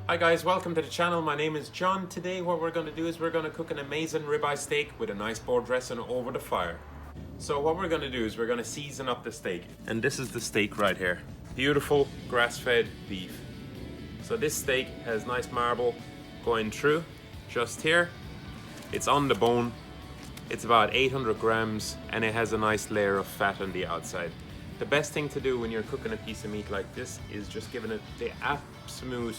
Hi guys, welcome to the channel. My name is John. Today what we're going to do is we're going to cook an amazing ribeye steak with a nice board dressing over the fire. So what we're going to do is we're going to season up the steak. And this is the steak right here. Beautiful grass-fed beef. So this steak has nice marble going through just here. It's on the bone. It's about 800 grams and it has a nice layer of fat on the outside. The best thing to do when you're cooking a piece of meat like this is just giving it the absolute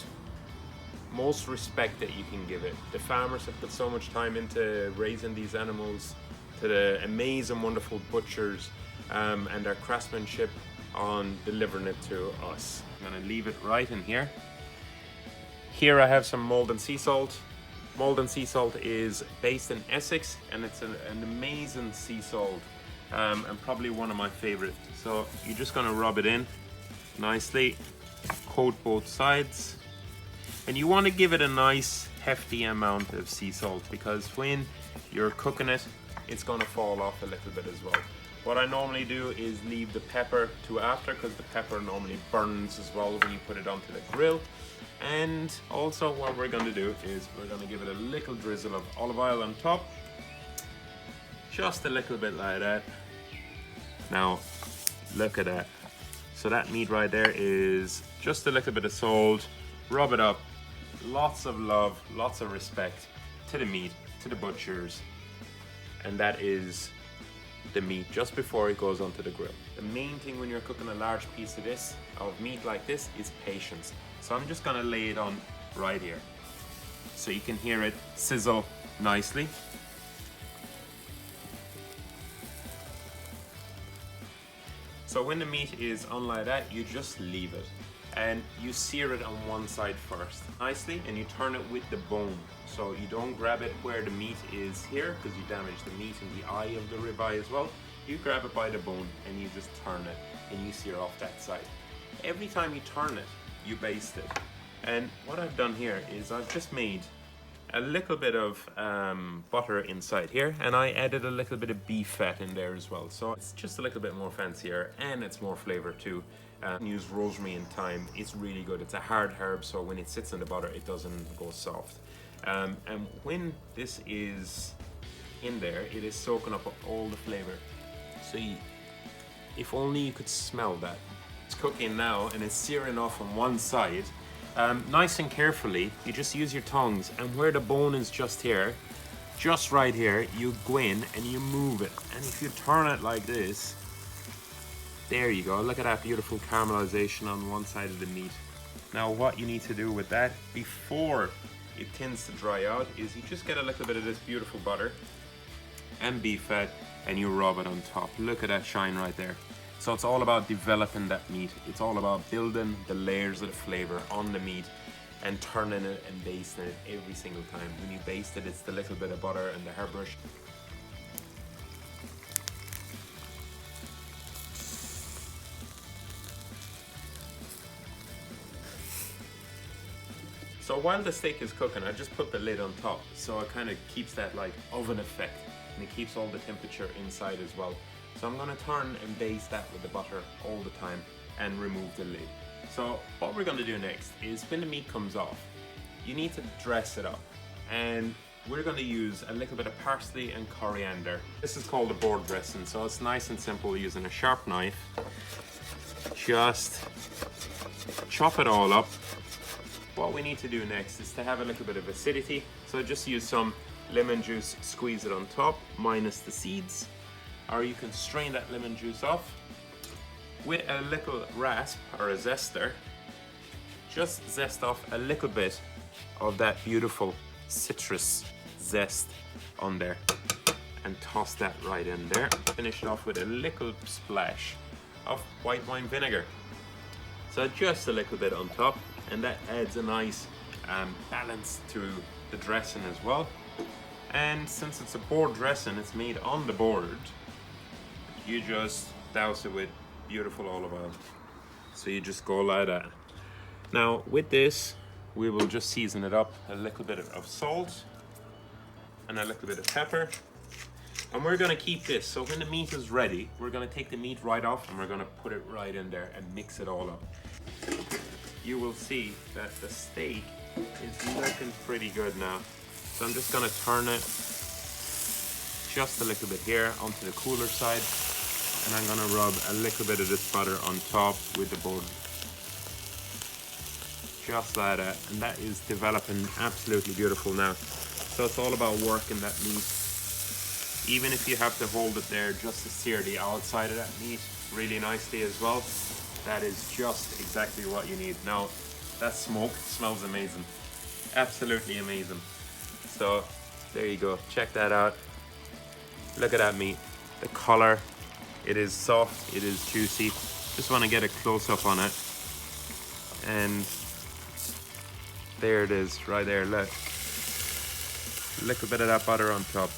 most respect that you can give it. The farmers have put so much time into raising these animals, to the amazing, wonderful butchers and their craftsmanship on delivering it to us. I'm gonna leave it right in here. Here I have some Maldon sea salt. Maldon sea salt is based in Essex and it's an amazing sea salt and probably one of my favorite. So you're just gonna rub it in nicely, coat both sides. And you want to give it a nice hefty amount of sea salt because when you're cooking it, it's going to fall off a little bit as well. What I normally do is leave the pepper to after because the pepper normally burns as well when you put it onto the grill. And also what we're going to do is we're going to give it a little drizzle of olive oil on top. Just a little bit like that. Now, look at that. So that meat right there is just a little bit of salt. Rub it up. Lots of love, lots of respect to the meat, to the butchers, and that is the meat just before it goes onto the grill. The main thing when you're cooking a large piece of meat like this is patience. So I'm just gonna lay it on right here so you can hear it sizzle nicely. So when the meat is on like that, you just leave it. And you sear it on one side first nicely and you turn it with the bone. So you don't grab it where the meat is here because you damage the meat and the eye of the ribeye as well. You grab it by the bone and you just turn it and you sear off that side. Every time you turn it, you baste it. And what I've done here is I've just made a little bit of butter inside here and I added a little bit of beef fat in there as well. So it's just a little bit more fancier and it's more flavor too. Use rosemary and thyme. It's really good. It's a hard herb, so when it sits in the butter, it doesn't go soft. And when this is in there, it is soaking up all the flavor. So if only you could smell that. It's cooking now and it's searing off on one side. Nice and carefully, you just use your tongues and where the bone is just here, just right here, you go in and you move it. And if you turn it like this, there you go. Look at that beautiful caramelization on one side of the meat. Now what you need to do with that before it tends to dry out is you just get a little bit of this beautiful butter and beef fat and you rub it on top. Look at that shine right there. So it's all about developing that meat. It's all about building the layers of the flavor on the meat and turning it and basting it every single time. When you baste it, it's the little bit of butter and the hairbrush. So while the steak is cooking, I just put the lid on top so it kind of keeps that like oven effect and it keeps all the temperature inside as well. So I'm going to turn and baste that with the butter all the time and remove the lid. So what we're going to do next is when the meat comes off, you need to dress it up and we're going to use a little bit of parsley and coriander. This is called a board dressing, so it's nice and simple using a sharp knife. Just chop it all up. What we need to do next is to have a little bit of acidity. So just use some lemon juice, squeeze it on top, minus the seeds. Or you can strain that lemon juice off with a little rasp or a zester. Just zest off a little bit of that beautiful citrus zest on there and toss that right in there. Finish it off with a little splash of white wine vinegar. So just a little bit on top. And that adds a nice balance to the dressing as well. And since it's a board dressing, it's made on the board, you just douse it with beautiful olive oil. So you just go like that. Now with this, we will just season it up a little bit of salt and a little bit of pepper. And we're gonna keep this, so when the meat is ready, we're gonna take the meat right off and we're gonna put it right in there and mix it all up. You will see that the steak is looking pretty good now. So I'm just gonna turn it just a little bit here onto the cooler side, and I'm gonna rub a little bit of this butter on top with the board. Just like that, and that is developing absolutely beautiful now. So it's all about working that meat. Even if you have to hold it there just to sear the outside of that meat really nicely as well, that is just exactly what you need. Now, that smoke smells amazing. Absolutely amazing. So there you go, check that out. Look at that meat, the color, it is soft, it is juicy. Just want to get a close up on it. And there it is, right there, look. A little bit of that butter on top.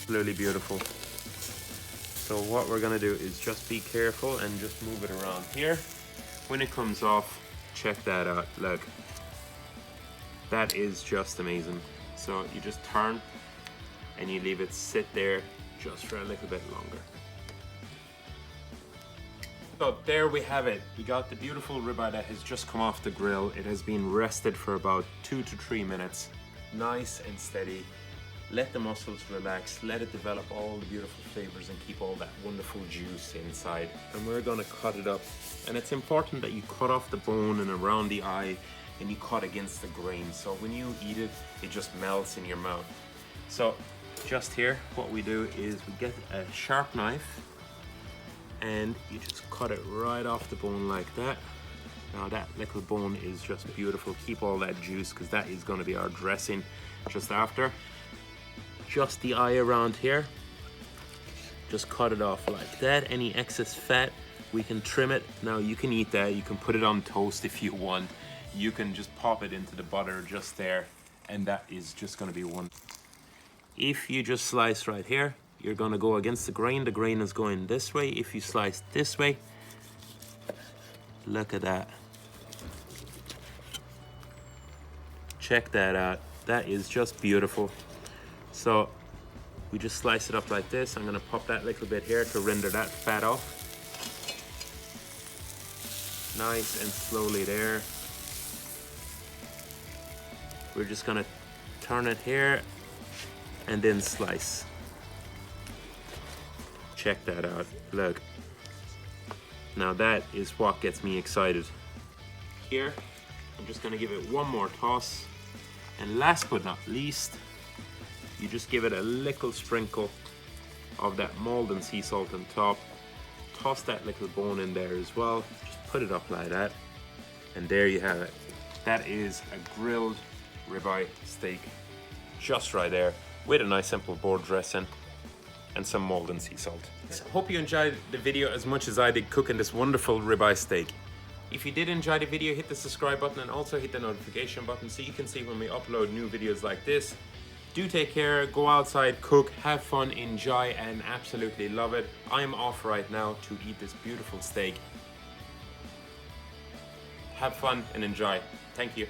Absolutely beautiful. So what we're gonna do is just be careful and just move it around here. When it comes off, check that out, look. That is just amazing. So you just turn and you leave it sit there just for a little bit longer. So there we have it. We got the beautiful ribeye that has just come off the grill. It has been rested for about 2 to 3 minutes. Nice and steady. Let the muscles relax, let it develop all the beautiful flavors and keep all that wonderful juice inside. And we're gonna cut it up. And it's important that you cut off the bone and around the eye and you cut against the grain. So when you eat it, it just melts in your mouth. So just here, what we do is we get a sharp knife and you just cut it right off the bone like that. Now that little bone is just beautiful. Keep all that juice because that is gonna be our dressing just after. Just the eye around here, just cut it off like that. Any excess fat, we can trim it. Now you can eat that, you can put it on toast if you want. You can just pop it into the butter just there, and that is just gonna be one. If you just slice right here, you're gonna go against the grain is going this way. If you slice this way, look at that. Check that out, that is just beautiful. So we just slice it up like this. I'm gonna pop that little bit here to render that fat off. Nice and slowly there. We're just gonna turn it here and then slice. Check that out, look. Now that is what gets me excited. Here, I'm just gonna give it one more toss. And last but not least, you just give it a little sprinkle of that Maldon sea salt on top. Toss that little bone in there as well. Just put it up like that. And there you have it. That is a grilled ribeye steak. Just right there. With a nice simple board dressing and some Maldon sea salt. So hope you enjoyed the video as much as I did cooking this wonderful ribeye steak. If you did enjoy the video, hit the subscribe button and also hit the notification button so you can see when we upload new videos like this. Do take care, go outside, cook, have fun, enjoy, and absolutely love it. I'm off right now to eat this beautiful steak. Have fun and enjoy. Thank you.